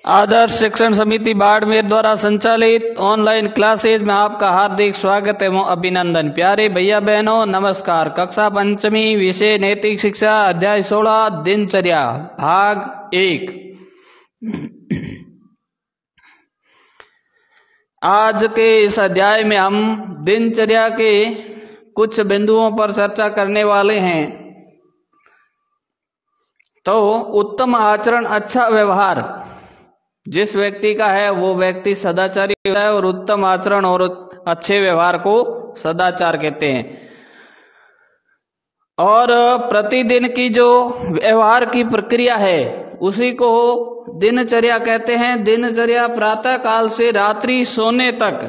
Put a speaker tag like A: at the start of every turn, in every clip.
A: आदर्श शिक्षण समिति बाड़मेर द्वारा संचालित ऑनलाइन क्लासेज में आपका हार्दिक स्वागत एवं अभिनंदन। प्यारे भैया बहनों नमस्कार। कक्षा पंचमी, विषय नैतिक शिक्षा, अध्याय 16 दिनचर्या, भाग 1। आज के इस अध्याय में हम दिनचर्या के कुछ बिंदुओं पर चर्चा करने वाले हैं। तो उत्तम आचरण, अच्छा व्यवहार जिस व्यक्ति का है वो व्यक्ति सदाचारी होता है और उत्तम आचरण और अच्छे व्यवहार को सदाचार कहते हैं। और प्रतिदिन की जो व्यवहार की प्रक्रिया है उसी को दिनचर्या कहते हैं। दिनचर्या प्रातः काल से रात्रि सोने तक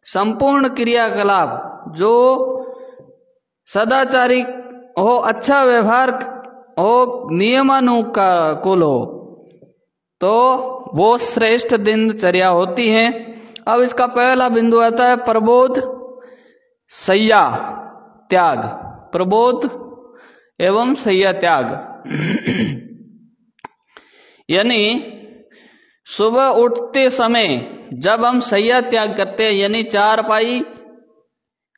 A: संपूर्ण क्रियाकलाप जो सदाचारी हो, अच्छा व्यवहार हो, नियमानुकूल हो, तो वो श्रेष्ठ दिनचर्या होती है। अब इसका पहला बिंदु आता है प्रबोध, शय्या, त्याग। प्रबोध एवं शय्या त्याग यानी सुबह उठते समय जब हम शय्या त्याग करते हैं, यानी चारपाई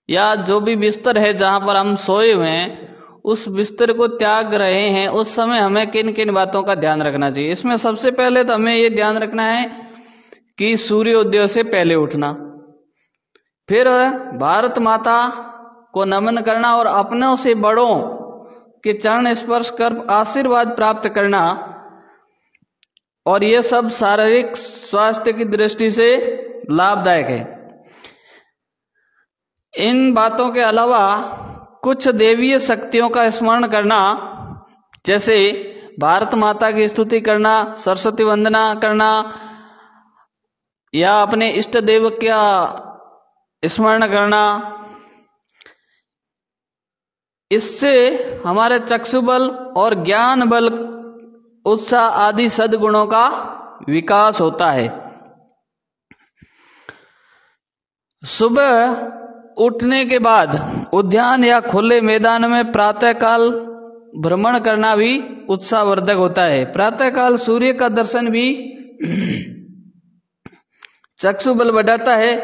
A: या जो भी बिस्तर है जहां पर हम सोए हुए हैं उस बिस्तर को त्याग रहे हैं, उस समय हमें किन किन बातों का ध्यान रखना चाहिए। इसमें सबसे पहले तो हमें ये ध्यान रखना है कि सूर्योदय से पहले उठना, फिर भारत माता को नमन करना और अपनों से बड़ों के चरण स्पर्श कर आशीर्वाद प्राप्त करना, और ये सब शारीरिक स्वास्थ्य की दृष्टि से लाभदायक है। इन बातों के अलावा कुछ देवीय शक्तियों का स्मरण करना, जैसे भारत माता की स्तुति करना, सरस्वती वंदना करना, या अपने इष्ट देव का स्मरण करना, इससे हमारे चक्षु बल और ज्ञान बल, उत्साह आदि सद्गुणों का विकास होता है। सुबह उठने के बाद उद्यान या खुले मैदान में प्रातःकाल भ्रमण करना भी उत्साहवर्धक होता है। प्रातःकाल सूर्य का दर्शन भी चक्षु बल बढ़ाता है।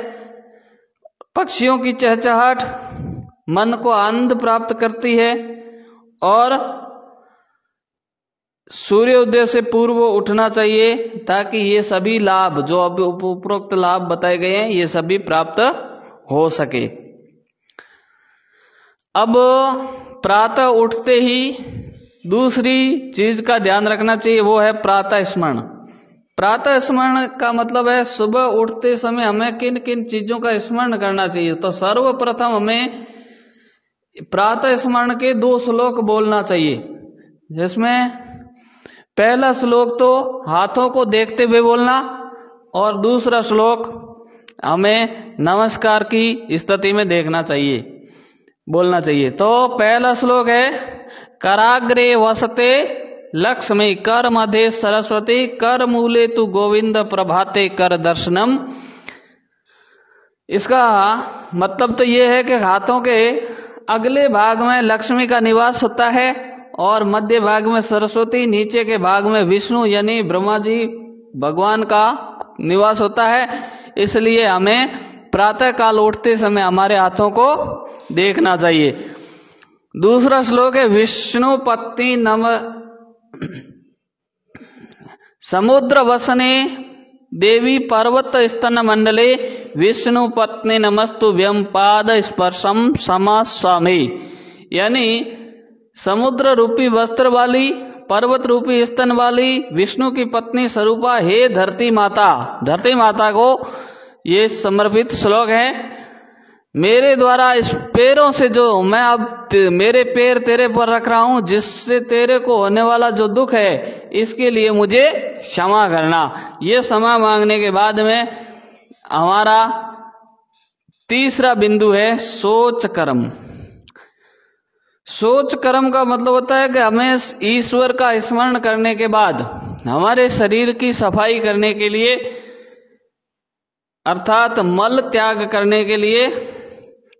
A: पक्षियों की चहचहाट मन को आनंद प्राप्त करती है और सूर्योदय से पूर्व उठना चाहिए ताकि ये सभी लाभ जो अब उपरोक्त लाभ बताए गए हैं ये सभी प्राप्त हो सके। अब प्रातः उठते ही दूसरी चीज का ध्यान रखना चाहिए, वो है प्रातः स्मरण। प्रातः स्मरण का मतलब है सुबह उठते समय हमें किन किन चीजों का स्मरण करना चाहिए। तो सर्वप्रथम हमें प्रातः स्मरण के 2 श्लोक बोलना चाहिए, जिसमें पहला श्लोक तो हाथों को देखते हुए बोलना और दूसरा श्लोक हमें नमस्कार की स्थिति में देखना चाहिए, बोलना चाहिए। तो पहला श्लोक है कराग्रे वसते लक्ष्मी कर मध्य सरस्वती कर मूले तु गोविंद प्रभाते कर दर्शनम। इसका मतलब तो ये है कि हाथों के अगले भाग में लक्ष्मी का निवास होता है और मध्य भाग में सरस्वती, नीचे के भाग में विष्णु यानी ब्रह्मा जी भगवान का निवास होता है। इसलिए हमें प्रातः काल उठते समय हमारे हाथों को देखना चाहिए। दूसरा श्लोक है विष्णु पत्नी नम समुद्र वसने देवी पर्वत स्तन मंडले विष्णु पत्नी नमस्तु व्यम पाद स्पर्शम समास्वामी। यानी समुद्र रूपी वस्त्र वाली, पर्वत रूपी स्तन वाली विष्णु की पत्नी स्वरूपा हे धरती माता, धरती माता को ये समर्पित श्लोक है। मेरे द्वारा इस पैरों से जो मैं अब मेरे पैर तेरे पर रख रहा हूं, जिससे तेरे को होने वाला जो दुख है इसके लिए मुझे क्षमा करना। ये क्षमा मांगने के बाद में हमारा तीसरा बिंदु है सोच कर्म। सोच कर्म का मतलब होता है कि हमें ईश्वर का स्मरण करने के बाद हमारे शरीर की सफाई करने के लिए, अर्थात मल त्याग करने के लिए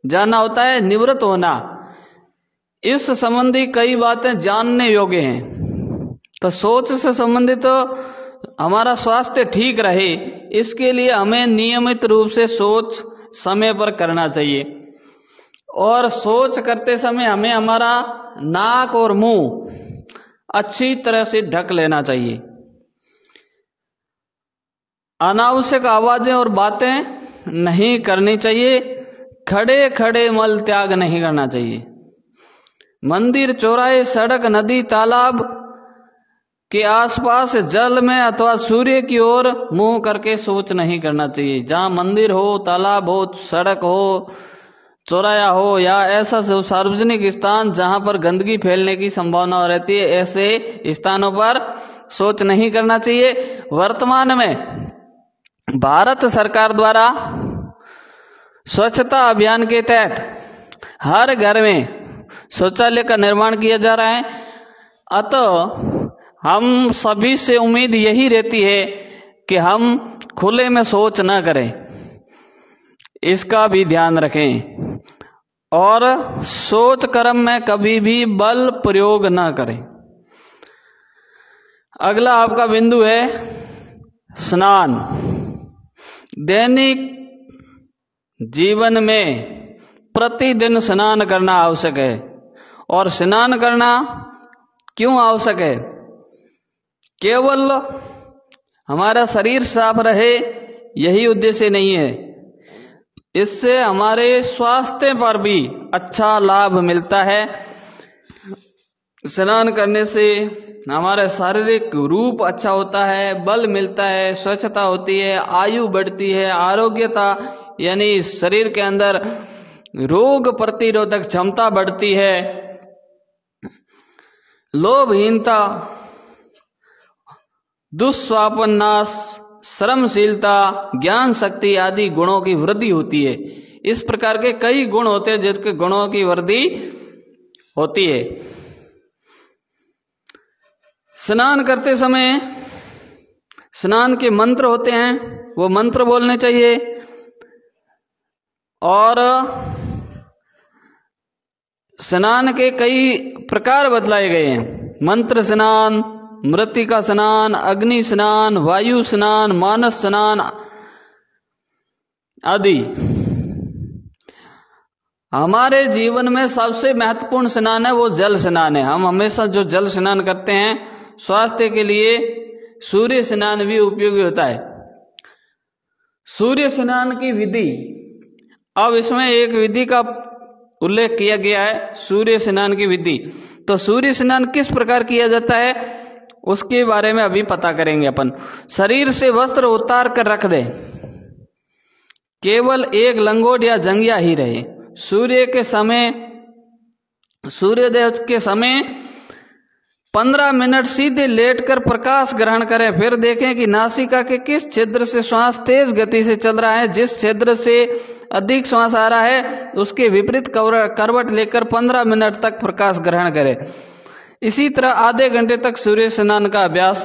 A: जाना होता है, निवृत्त होना। इस संबंधी कई बातें जानने योग्य हैं। तो सोच से संबंधित तो हमारा स्वास्थ्य ठीक रहे, इसके लिए हमें नियमित रूप से शौच समय पर करना चाहिए। और शौच करते समय हमें हमारा नाक और मुंह अच्छी तरह से ढक लेना चाहिए। अनावश्यक आवाजें और बातें नहीं करनी चाहिए। खड़े खड़े मल त्याग नहीं करना चाहिए। मंदिर, चौराहे, सड़क, नदी, तालाब के आसपास जल में अथवा सूर्य की ओर मुंह करके शौच नहीं करना चाहिए। जहां मंदिर हो, तालाब हो, सड़क हो, चौराया हो या ऐसा सार्वजनिक स्थान जहां पर गंदगी फैलने की संभावना रहती है, ऐसे स्थानों पर शौच नहीं करना चाहिए। वर्तमान में भारत सरकार द्वारा स्वच्छता अभियान के तहत हर घर में शौचालय का निर्माण किया जा रहा है। अतः हम सभी से उम्मीद यही रहती है कि हम खुले में शौच न करें, इसका भी ध्यान रखें और शौच कर्म में कभी भी बल प्रयोग न करें। अगला आपका बिंदु है स्नान। दैनिक जीवन में प्रतिदिन स्नान करना आवश्यक है। और स्नान करना क्यों आवश्यक है? केवल हमारा शरीर साफ रहे यही उद्देश्य नहीं है, इससे हमारे स्वास्थ्य पर भी अच्छा लाभ मिलता है। स्नान करने से हमारा शारीरिक रूप अच्छा होता है, बल मिलता है, स्वच्छता होती है, आयु बढ़ती है, आरोग्यता यानी शरीर के अंदर रोग प्रतिरोधक क्षमता बढ़ती है, लोभहीनता, दुष्स्वप्न नाश, श्रमशीलता, ज्ञान शक्ति आदि गुणों की वृद्धि होती है। इस प्रकार के कई गुण होते हैं जिनके गुणों की वृद्धि होती है। स्नान करते समय स्नान के मंत्र होते हैं, वो मंत्र बोलने चाहिए। और स्नान के कई प्रकार बतलाए गए हैं। मंत्र स्नान, मृत्तिका स्नान, अग्नि स्नान, वायु स्नान, मानस स्नान आदि। हमारे जीवन में सबसे महत्वपूर्ण स्नान है वो जल स्नान है। हम हमेशा जो जल स्नान करते हैं, स्वास्थ्य के लिए सूर्य स्नान भी उपयोगी होता है। सूर्य स्नान की विधि, अब इसमें एक विधि का उल्लेख किया गया है, सूर्य स्नान की विधि। तो सूर्य स्नान किस प्रकार किया जाता है उसके बारे में अभी पता करेंगे अपन। शरीर से वस्त्र उतार कर रख दे, केवल एक लंगोट या जंघिया ही रहे। सूर्योदय के समय 15 मिनट सीधे लेटकर प्रकाश ग्रहण करें। फिर देखें कि नासिका के किस छिद्र से श्वास तेज गति से चल रहा है। जिस छिद्र से अधिक श्वास आ रहा है उसके विपरीत करवट लेकर 15 मिनट तक प्रकाश ग्रहण करें। इसी तरह आधे घंटे तक सूर्य स्नान का अभ्यास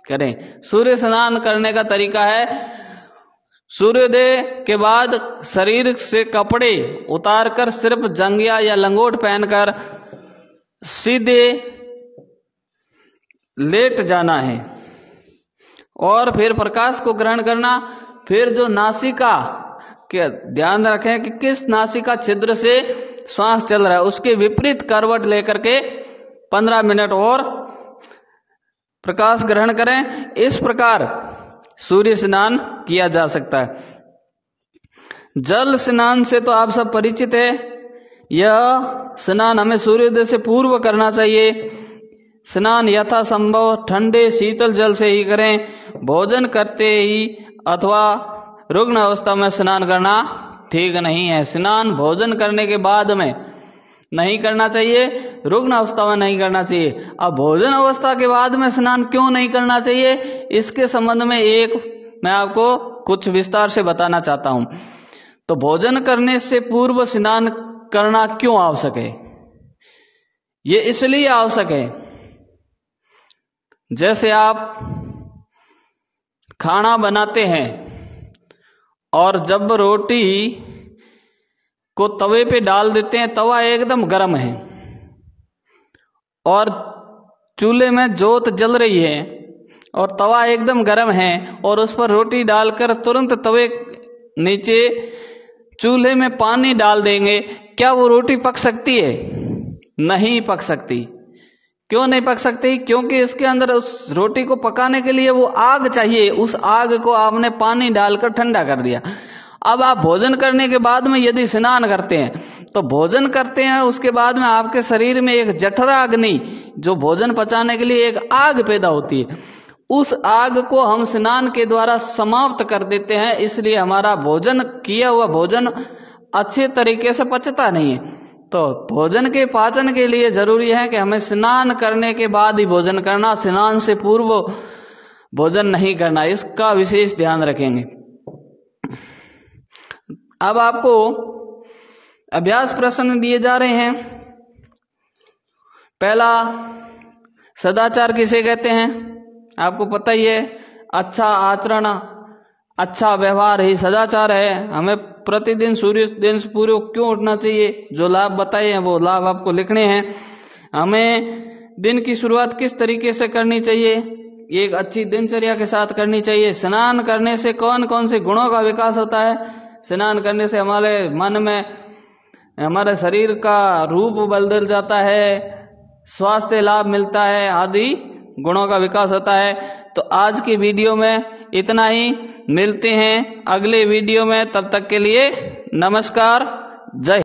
A: करें। सूर्य स्नान करने का तरीका है, सूर्योदय के बाद शरीर से कपड़े उतारकर सिर्फ जंघिया या लंगोट पहनकर सीधे लेट जाना है और फिर प्रकाश को ग्रहण करना। फिर जो नासिका के ध्यान रखें कि किस नासिका छिद्र से श्वास चल रहा है, उसके विपरीत करवट लेकर के 15 मिनट और प्रकाश ग्रहण करें। इस प्रकार सूर्य स्नान किया जा सकता है। जल स्नान से तो आप सब परिचित है। यह स्नान हमें सूर्योदय से पूर्व करना चाहिए। स्नान यथासंभव ठंडे शीतल जल से ही करें। भोजन करते ही अथवा रुग्ण अवस्था में स्नान करना ठीक नहीं है। स्नान भोजन करने के बाद में नहीं करना चाहिए, रुग्ण अवस्था में नहीं करना चाहिए। अब भोजन अवस्था के बाद में स्नान क्यों नहीं करना चाहिए, इसके संबंध में मैं आपको कुछ विस्तार से बताना चाहता हूं। तो भोजन करने से पूर्व स्नान करना क्यों आवश्यक है? ये इसलिए आवश्यक है, जैसे आप खाना बनाते हैं और जब रोटी को तवे पे डाल देते हैं, तवा एकदम गर्म है और चूल्हे में जोत जल रही है, और तवा एकदम गर्म है और उस पर रोटी डालकर तुरंत तवे नीचे चूल्हे में पानी डाल देंगे, क्या वो रोटी पक सकती है? नहीं पक सकती। क्यों नहीं पक सकती? क्योंकि इसके अंदर उस रोटी को पकाने के लिए वो आग चाहिए, उस आग को आपने पानी डालकर ठंडा कर दिया। अब आप भोजन करने के बाद में यदि स्नान करते हैं तो भोजन करते हैं, उसके बाद में आपके शरीर में एक जठरा अग्नि, जो भोजन पचाने के लिए एक आग पैदा होती है, उस आग को हम स्नान के द्वारा समाप्त कर देते हैं। इसलिए हमारा भोजन, किया हुआ भोजन अच्छे तरीके से पचता नहीं है। तो भोजन के पाचन के लिए जरूरी है कि हमें स्नान करने के बाद ही भोजन करना, स्नान से पूर्व भोजन नहीं करना, इसका विशेष ध्यान रखेंगे। अब आपको अभ्यास प्रश्न दिए जा रहे हैं। पहला, सदाचार किसे कहते हैं? आपको पता ही है, अच्छा आचरण, अच्छा व्यवहार ही सदाचार है। हमें प्रतिदिन सूर्य दिन से पूर्व क्यों उठना चाहिए, जो लाभ बताए हैं वो लाभ आपको लिखने हैं। हमें दिन की शुरुआत किस तरीके से करनी चाहिए, एक अच्छी दिनचर्या के साथ करनी चाहिए। स्नान करने से कौन कौन से गुणों का विकास होता है? स्नान करने से हमारे मन में, हमारे शरीर का रूप बदल जाता है, स्वास्थ्य लाभ मिलता है, आदि गुणों का विकास होता है। तो आज की वीडियो में इतना ही, मिलते हैं अगले वीडियो में। तब तक के लिए नमस्कार, जय।